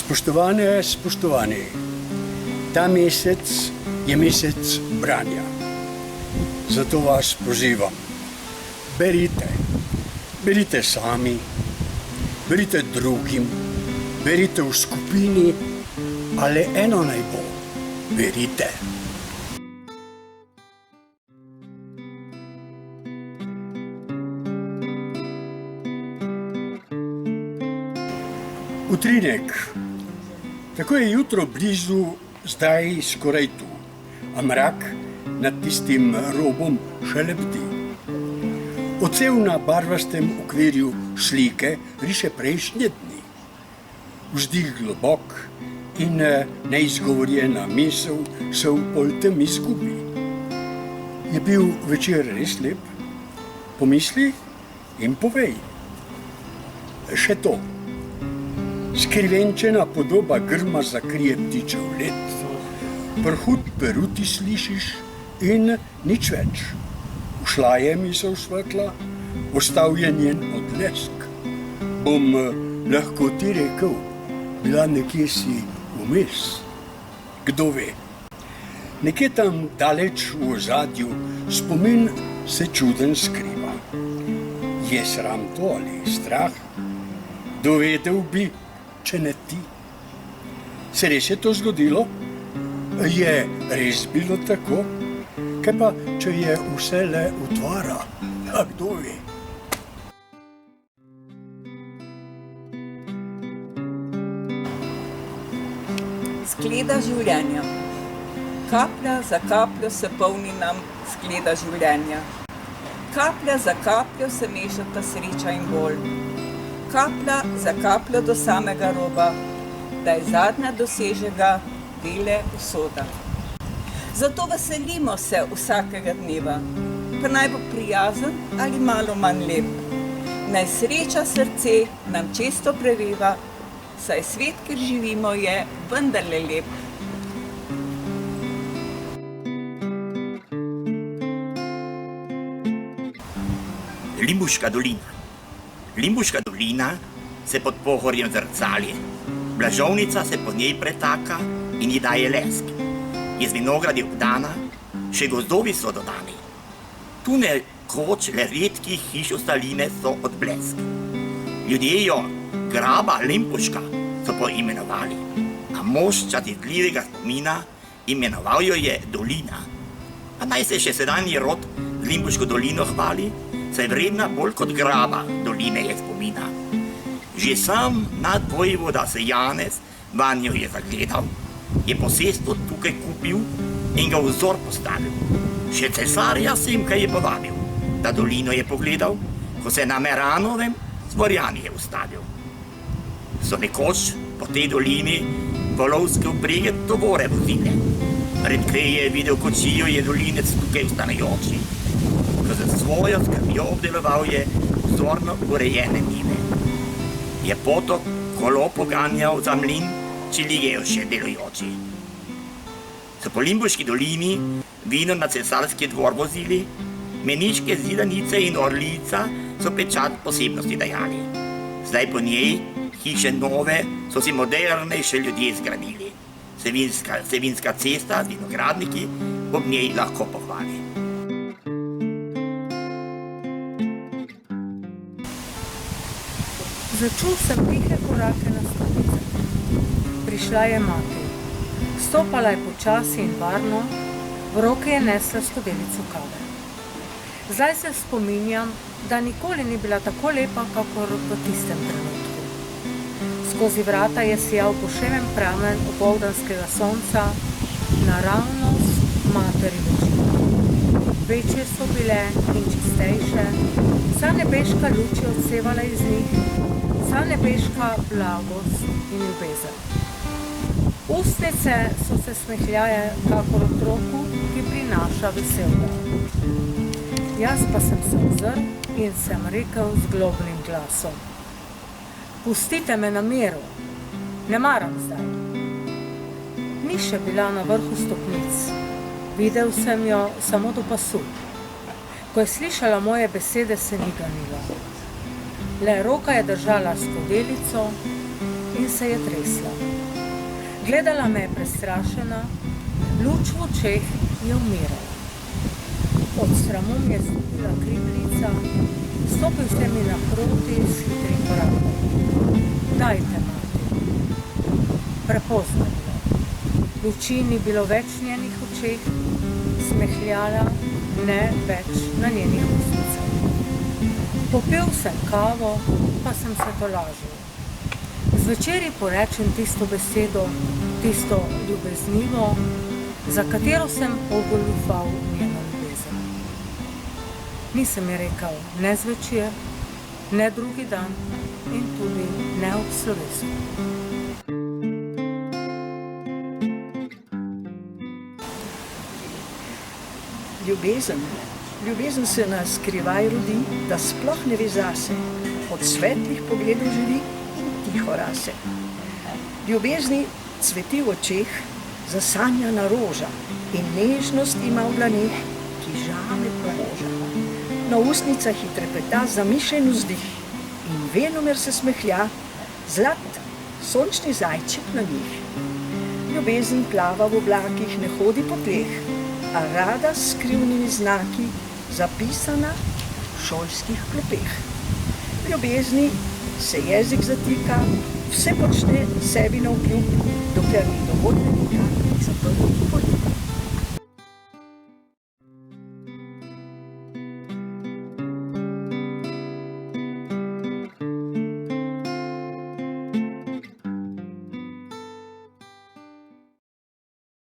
Spoštovane, spoštovani, ta mesec je mesec branja. Zato vas pozivam, berite. Berite sami, berite drugim, berite v skupini, ali eno naj bo, berite. Utrinek. Tako je jutro blizu, zdaj skoraj tu, a mrak nad tistim robom še lebdi. Odsev na barvastem okvirju slike riše prejšnje dni. Vzdih globok in neizgovorjena misel se v pol temi izgubi. Je bil večer res lep? Pomisli in povej. Še to. Skrivenčena podoba grma zakrije ptičev let, prhut peruti slišiš in nič več. Ušla je misel svetla, ostal je njen odlesk. Bom lahko ti rekel, bila nekje si vmes. Kdo ve? Nekje tam daleč v ozadju spomin se čuden skriva. Je sram to ali strah? Dovedel bi, če ne ti. Se res je to zgodilo? Je res bilo tako? Kaj pa, če je vse le utvara? A kdo ve? Skleda življenja. Kaplja za kapljo se polni nam skleda življenja. Kaplja za kapljo se mešata sreča in bol. Kaplja za kapljo do samega roba, da je zadnja dosežega dele usoda. Zato veselimo se vsakega dneva, pa naj bo prijazen ali malo manj lep. Naj sreča srce nam često preveva, saj svet, kjer živimo, je vendarle lep. Limbuška dolina. Limbuška dolina se pod Pohorjem zrcali. Blažovnica se po njej pretaka in ji daje lesk. Iz vinogradi obdana, še gozdovi so dodani. Tu nekoč le redkih hiš ostaline so odblesk. Ljudje jo graba Limbuška so poimenovali, a mož častitljivega spomina imenoval jo je dolina. A naj se še sedanji rod Limbuško dolino hvali, saj vredna bolj kot graba doline je spomina. Že sam nadvojvoda se Janez vanjo je zagledal, je posestvo tukaj kupil in ga v vzor postavil. Še cesarja Simka je povabil, da dolino je pogledal, ko se na Meranovem z dvorjani je ustavil. So nekoč po tej dolini volovske vprege tovore vozile. Redkej je videl kočijo je dolinec tukaj vstanejoči. Ko za svojo skrbjo obdeloval je vzorno urejene njive. Je potok kolo poganjal za mlin, če ligejo še delujoči. So po Limbuški dolini vino na cesarski dvor vozili, meniške zidanice in orlica so pečat posebnosti dajali. Zdaj po njej hiše nove so si modernejše ljudje zgradili. Sevinska cesta z vinogradniki ob njej lahko pohvali. Začul sem tihe korake na stopnice. Prišla je mati. Stopala je počasi in varno, v roke je nesla skodelico kave. Zdaj se spominjam, da nikoli ni bila tako lepa, kakor v tistem trenutku. Skozi vrata je sijal poševen pramen opoldanskega sonca, naravnost materi luči. Večje so bile in čistejše, vsa nebeška luč je odsevala iz njih, vsa nebeška blagost in ljubezen. Ustnice so se smehljaje kakor otroku, ki prinaša vesel dan. Jaz pa sem se ozrl in sem rekel z globnim glasom: Pustite me na miru, ne maram zdaj. Ni še bila na vrhu stopnic, videl sem jo samo do pasu. Ko je slišala moje besede, se ni ganila. Le roka je držala skodelico, in se je tresla. Gledala me je prestrašena, luč v očeh je umirala. Od sramu mi je stopila kripljica, stopil se mi naproti s hitrim korakom. Dajte, mati. Prepozno je bilo. Luči ni bilo več v njenih očeh, smehljala ne več na njenih ustnicah. Popil sem kavo, pa sem se tolažil. Zvečer ji porečem tisto besedo, tisto ljubeznivo, za katero sem ogoljufal njeno ljubezen. Nisem ji rekel ne zvečer, ne drugi dan in tudi ne ob slovesu. Ljubezen se nas skrivaj rodi, da sploh ne ve zase, od svetlih pogledov živi in tiho rase. Ljubezni cveti v očeh, zasanjana roža in nežnost ima v dlaneh, ki žale pomoža. Na ustnicah ji trepeta zamišljen vzdih in venomer se smehlja zlat sončni zajček na njih. Ljubezen plava v oblakih, ne hodi po tleh, a rada s skrivnimi znaki, zapisana v šolskih klopeh. Ljubezni se jezik zatika, vse počne sebi navkljub, dokler ni dovolj velika.